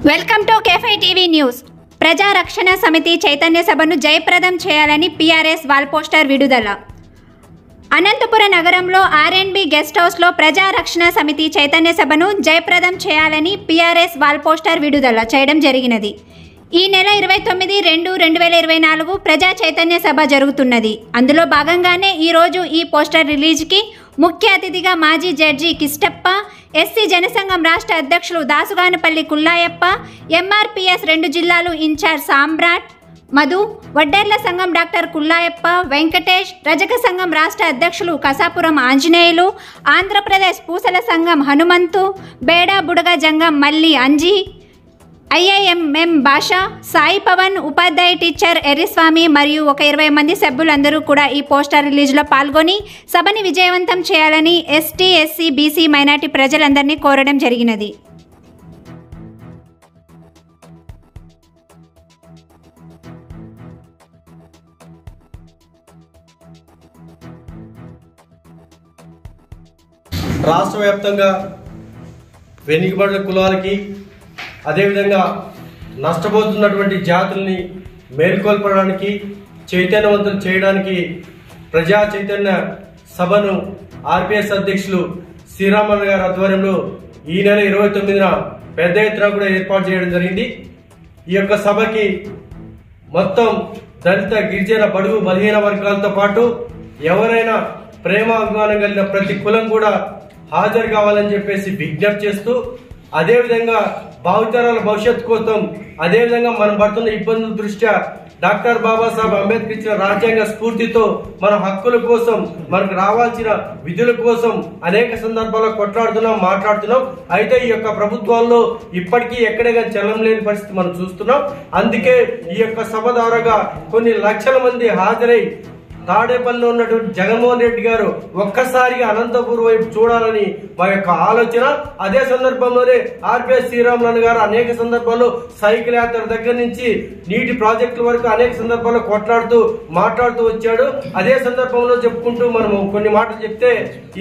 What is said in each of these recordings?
Welcome to కేఫై TV news. ప్రజా రక్షణ సమితి చైతన్య సభను జయప్రదం చేయాలని పీఆర్ఎస్ వాల్ పోస్టర్ విడుదల. అనంతపుర నగరంలో ఆర్ఎండ్బి గెస్ట్ హౌస్లో ప్రజా రక్షణ సమితి చైతన్య సభను జయప్రదం చేయాలని పీఆర్ఎస్ వాల్ పోస్టర్ విడుదల చేయడం జరిగినది. ఈ నెల 29/2/2024 ప్రజా చైతన్య సభ జరుగుతున్నది. అందులో భాగంగానే ఈరోజు ఈ పోస్టర్ రిలీజ్కి ముఖ్య అతిథిగా మాజీ జడ్జి కిష్టప్ప, ఎస్సీ జనసంఘం రాష్ట్ర అధ్యక్షులు దాసుగానపల్లి కుల్లాయప్ప, ఎంఆర్పీఎస్ 2 జిల్లాలు ఇన్ఛార్జ్ సామ్రాట్ మధు, వడ్డేర్ల సంఘం డాక్టర్ కుల్లాయప్ప, వెంకటేష్, రజక సంఘం రాష్ట్ర అధ్యక్షులు కసాపురం ఆంజనేయులు, ఆంధ్రప్రదేశ్ పూసల సంఘం హనుమంతు, బేడా బుడగ జంగం మల్లి అంజీ, ఐఐఎంఎం భాష, సాయి పవన్, ఉపాధ్యాయ టీచర్ ఎర్రిస్వామి మరియు ఒక 20 మంది సభ్యులందరూ కూడా ఈ పోస్టర్ రిలీజ్లో పాల్గొని సభని విజయవంతం చేయాలని ఎస్టీ, ఎస్సీ, బీసీ, మైనార్టీ ప్రజలందరినీ కోరడం జరిగినది. రాష్ట్ర వ్యాప్తంగా వెనుకబడిన కులాలకి అదేవిధంగా నష్టపోతున్నటువంటి జాతుల్ని మేల్కొల్పడానికి, చైతన్యవంతం చేయడానికి ప్రజా చైతన్య సభను ఆర్పీఎస్ అధ్యక్షులు శ్రీరామన్ గారి ఆధ్వర్యంలో ఈ నెల 29న పెద్ద ఎత్తున కూడా ఏర్పాటు చేయడం జరిగింది. ఈ యొక్క సభకి మొత్తం దళిత, గిరిజన, బడుగు, బలహీన వర్గాలతో పాటు ఎవరైనా ప్రేమ అభిమానం కలిగిన ప్రతి కులం కూడా హాజరు కావాలని చెప్పేసి విజ్ఞప్తి చేస్తూ, అదేవిధంగా భావితరాల భవిష్యత్తు కోసం, అదేవిధంగా మనం పడుతున్న ఇబ్బందుల దృష్ట్యా డాక్టర్ బాబాసాహెబ్ అంబేద్కర్ ఇచ్చిన రాజ్యాంగ స్ఫూర్తితో మన హక్కుల కోసం, మనకు రావాల్సిన విధుల కోసం అనేక సందర్భాల్లో కొట్లాడుతున్నాం, మాట్లాడుతున్నాం. అయితే ఈ యొక్క ప్రభుత్వాల్లో ఇప్పటికీ ఎక్కడైనా చలనం లేని పరిస్థితి మనం చూస్తున్నాం. అందుకే ఈ యొక్క సభ ద్వారాగా కొన్ని లక్షల మంది హాజరై తాడేపల్లిలో ఉన్నటువంటి జగన్మోహన్ రెడ్డి గారు ఒక్కసారిగా అనంతపురం వైపు చూడాలని మా యొక్క ఆలోచన. అదే సందర్భంలోనే ఆర్పీఎస్ శ్రీరాములు గారు అనేక సందర్భాల్లో సైకిల్ యాత్ర దగ్గర నుంచి నీటి ప్రాజెక్టుల వరకు అనేక సందర్భాల్లో మాట్లాడుతూ వచ్చాడు. అదే సందర్భంలో చెప్పుకుంటూ మనము కొన్ని మాటలు చెప్తే,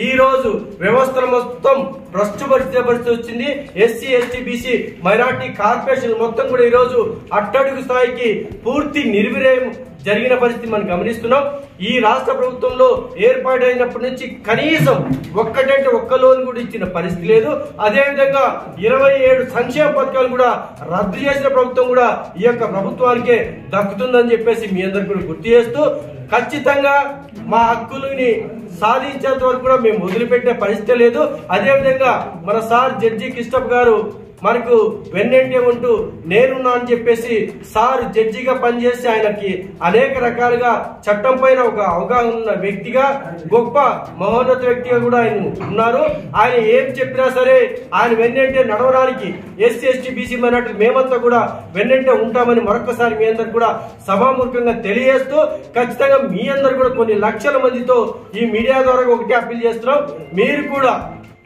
ఈ రోజు వ్యవస్థలు మొత్తం పరిస్థితి వచ్చింది. SC, ST, BC, minority corporation మొత్తం కూడా ఈ రోజు అట్టడుగు స్థాయికి పూర్తి నిర్వీర్యం జరిగిన పరిస్థితి మనం గమనిస్తున్నాం. ఈ రాష్ట్ర ప్రభుత్వంలో ఏర్పాటైనప్పటి నుంచి కనీసం ఒక్క లోన్ కూడా ఇచ్చిన పరిస్థితి లేదు. అదేవిధంగా 27 సంక్షేమ పథకాలు కూడా రద్దు చేసిన ప్రభుత్వం కూడా ఈ యొక్క ప్రభుత్వానికే దక్కుతుందని చెప్పేసి మీ అందరికీ కూడా గుర్తు చేస్తూ, ఖచ్చితంగా మా హక్కులని సాధించేంత వరకు కూడా మేము వదిలిపెట్టే పరిస్థితి లేదు. అదేవిధంగా మన సార్ జడ్జి కిష్టప్ గారు మనకు వెన్నంటే ఉంటూ నేనున్నా అని చెప్పేసి సార్ జడ్జిగా పనిచేసి ఆయనకి అనేక రకాలుగా చట్టం పైన ఒక అవగాహన ఉన్న వ్యక్తిగా, గొప్ప మహోన్నత వ్యక్తిగా కూడా ఆయన ఉన్నారు. ఆయన ఏం చెప్పినా సరే ఆయన వెన్నంటే నడవడానికి ఎస్సీ, ఎస్టీ, బీసీ, మైనార్టీ మేమంతా కూడా వెన్నంటే ఉంటామని మరొకసారి మీ అందరు కూడా సభాముఖంగా తెలియజేస్తూ, ఖచ్చితంగా మీ అందరు కూడా కొన్ని లక్షల మందితో ఈ మీడియా ద్వారా ఒకటి అప్పీల్ చేస్తున్నాం. మీరు కూడా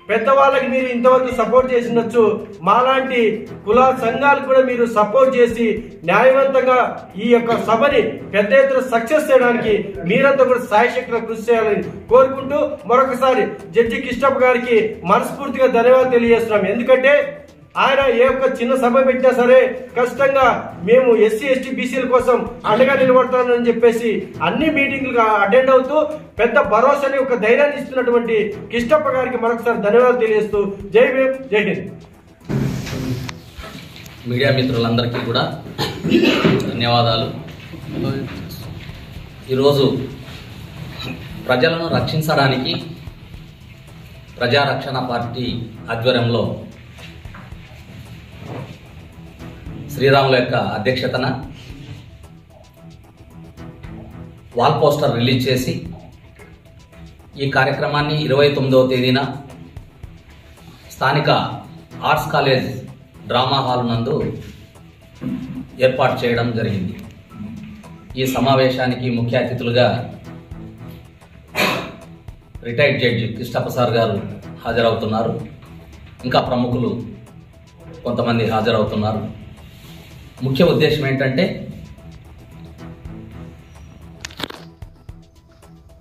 పెద్దవాళ్ళకి మీరు ఇంతవరకు సపోర్ట్ చేసినచ్చు, మాలాంటి కుల సంఘాలు కూడా మీరు సపోర్ట్ చేసి న్యాయవంతంగా ఈ యొక్క సభని పెద్ద ఎత్తున సక్సెస్ చేయడానికి మీరంతా కూడా సాయశక్తిగా కృషి చేయాలని కోరుకుంటూ మరొకసారి జడ్జి కిష్టప్ గారికి మనస్ఫూర్తిగా ధన్యవాదాలు తెలియజేస్తున్నాం. ఎందుకంటే ఆయన ఏ ఒక్క చిన్న సభ పెట్టినా సరే ఖచ్చితంగా మేము ఎస్సీ, ఎస్టీ, బీసీల కోసం అండగా నిలబడతానని చెప్పేసి అన్ని మీటింగ్లు అటెండ్ అవుతూ పెద్ద భరోసాని, ఒక ధైర్యాన్ని ఇస్తున్నటువంటి కిష్టప్ప గారికి మరొకసారి ధన్యవాదాలు తెలియజేస్తూ జై భీమ్, జై హింద్. మీడియా మిత్రులందరికీ కూడా ధన్యవాదాలు. ఈరోజు ప్రజలను రక్షించడానికి ప్రజారక్షణ పార్టీ ఆధ్వర్యంలో శ్రీరాముల యొక్క అధ్యక్షతన వాల్ పోస్టర్ రిలీజ్ చేసి ఈ కార్యక్రమాన్ని 29వ తేదీన స్థానిక ఆర్ట్స్ కాలేజ్ డ్రామా హాల్ నందు ఏర్పాటు చేయడం జరిగింది. ఈ సమావేశానికి ముఖ్య అతిథులుగా రిటైర్డ్ జడ్జి కిష్టప్ప సార్ గారు హాజరవుతున్నారు. ఇంకా ప్రముఖులు కొంతమంది హాజరవుతున్నారు. ముఖ్య ఉద్దేశం ఏంటంటే,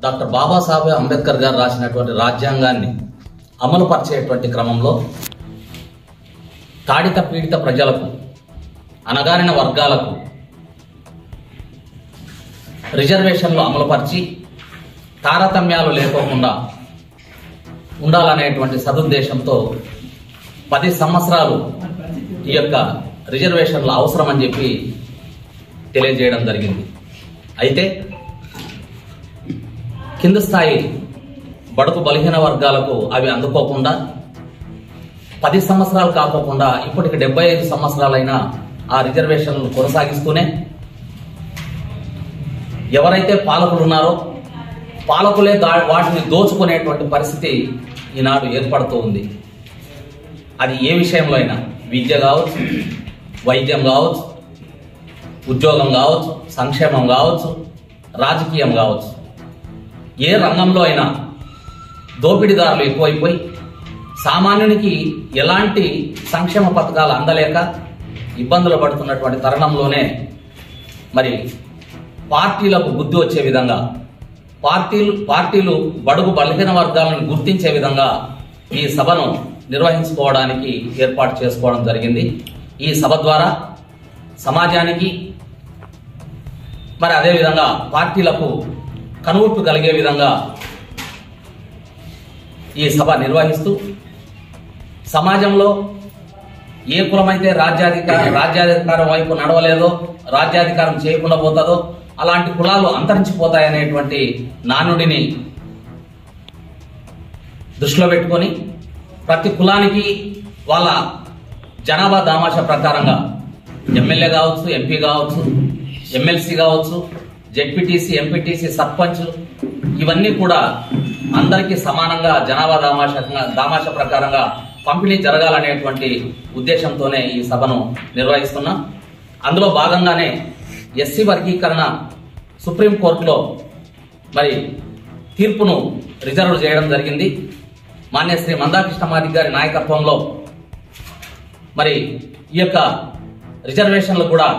డాక్టర్ బాబాసాహెబ్ అంబేద్కర్ గారు రాసినటువంటి రాజ్యాంగాన్ని అమలు పరిచేటువంటి క్రమంలో తాడిత పీడిత ప్రజలకు అణగారిన వర్గాలకు రిజర్వేషన్లు అమలుపరిచి తారతమ్యాలు లేకోకుండా ఉండాలనేటువంటి సదుద్దేశంతో 10 సంవత్సరాలు ఈ యొక్క రిజర్వేషన్లు అవసరమని చెప్పి తెలియజేయడం జరిగింది. అయితే కింద స్థాయి బడుగు బలహీన వర్గాలకు అవి అందుకోకుండా 10 సంవత్సరాలు కాకోకుండా ఇప్పటికి 75 సంవత్సరాలైనా ఆ రిజర్వేషన్లు కొనసాగిస్తూనే ఎవరైతే పాలకులు ఉన్నారో పాలకులే వాటిని దోచుకునేటువంటి పరిస్థితి ఈనాడు ఏర్పడుతూ ఉంది. అది ఏ విషయంలో అయినా, విద్య కావచ్చు, వైద్యం కావచ్చు, ఉద్యోగం కావచ్చు, సంక్షేమం కావచ్చు, రాజకీయం కావచ్చు, ఏ రంగంలో అయినా దోపిడీదారులు ఎక్కువైపోయి సామాన్యునికి ఎలాంటి సంక్షేమ పథకాలు అందలేక ఇబ్బందులు పడుతున్నటువంటి తరుణంలోనే మరి పార్టీలకు బుద్ధి వచ్చే విధంగా పార్టీలు బడుగు బలహీన వర్గాలను గుర్తించే విధంగా ఈ సభను నిర్వహించుకోవడానికి ఏర్పాటు చేసుకోవడం జరిగింది. ఈ సభ ద్వారా సమాజానికి మరి అదేవిధంగా పార్టీలకు కనువిప్పు కలిగే విధంగా ఈ సభ నిర్వహిస్తూ సమాజంలో ఏ కులమైతే రాజ్యాధికారం వైపు నడవలేదో, రాజ్యాధికారం చేయకుండా పోతుందో అలాంటి కులాలు అంతరించిపోతాయనేటువంటి నానుడిని దృష్టిలో పెట్టుకొని ప్రతి కులానికి వాళ్ళ జనాభా దామాషా ప్రకారంగా ఎమ్మెల్యే కావచ్చు, ఎంపీ కావచ్చు, ఎమ్మెల్సీ కావచ్చు, జెడ్పీటీసీ, ఎంపీటీసీ, సర్పంచ్ ఇవన్నీ కూడా అందరికీ సమానంగా జనాభా దామాషా ప్రకారంగా పంపిణీ జరగాలనేటువంటి ఉద్దేశంతోనే ఈ సభను నిర్వహిస్తున్నాం. అందులో భాగంగానే ఎస్సీ వర్గీకరణ సుప్రీంకోర్టులో మరి తీర్పును రిజర్వ్ చేయడం జరిగింది. మాన్య శ్రీ మందాకృష్ణ మాదిగ గారి నాయకత్వంలో మరి ఈ యొక్క రిజర్వేషన్లు కూడా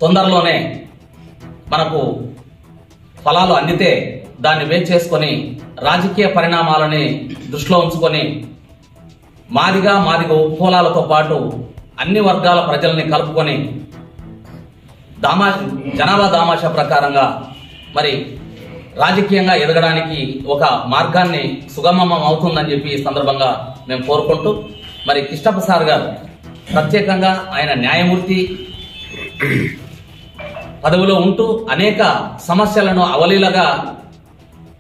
తొందరలోనే మనకు ఫలాలు అందితే దాన్ని వేచి చేసుకొని రాజకీయ పరిణామాలని దృష్టిలో ఉంచుకొని మాదిగ ఉపకులాలతో పాటు అన్ని వర్గాల ప్రజల్ని కలుపుకొని జనాభా దామాషా ప్రకారంగా మరి రాజకీయంగా ఎదగడానికి ఒక మార్గాన్ని సుగమం అవుతుందని చెప్పి ఈ సందర్భంగా మేము కోరుకుంటూ మరి కృష్ణప్రసాద్ గారు ప్రత్యేకంగా ఆయన న్యాయమూర్తి పదవిలో ఉంటూ అనేక సమస్యలను అవలీలగా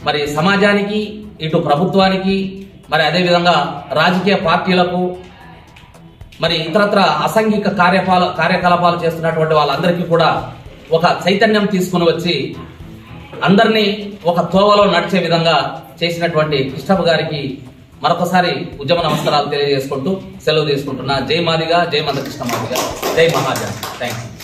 మరి సమాజానికి, ఇటు ప్రభుత్వానికి, మరి అదేవిధంగా రాజకీయ పార్టీలకు, మరి ఇతరత్ర అసాంఘిక కార్యకలాపాలు చేస్తున్నటువంటి వాళ్ళందరికీ కూడా ఒక చైతన్యం తీసుకుని వచ్చి అందరినీ ఒక తోవలో నడిచే విధంగా చేసినటువంటి కృష్ణప్ప గారికి మరొకసారి ఉద్యమ నమస్కారాలు తెలియజేసుకుంటూ సెలవు తీసుకుంటున్నా. జై మాదిగ, జై మందకృష్ణ మాదిగ, జై మహాజన్. Thank you.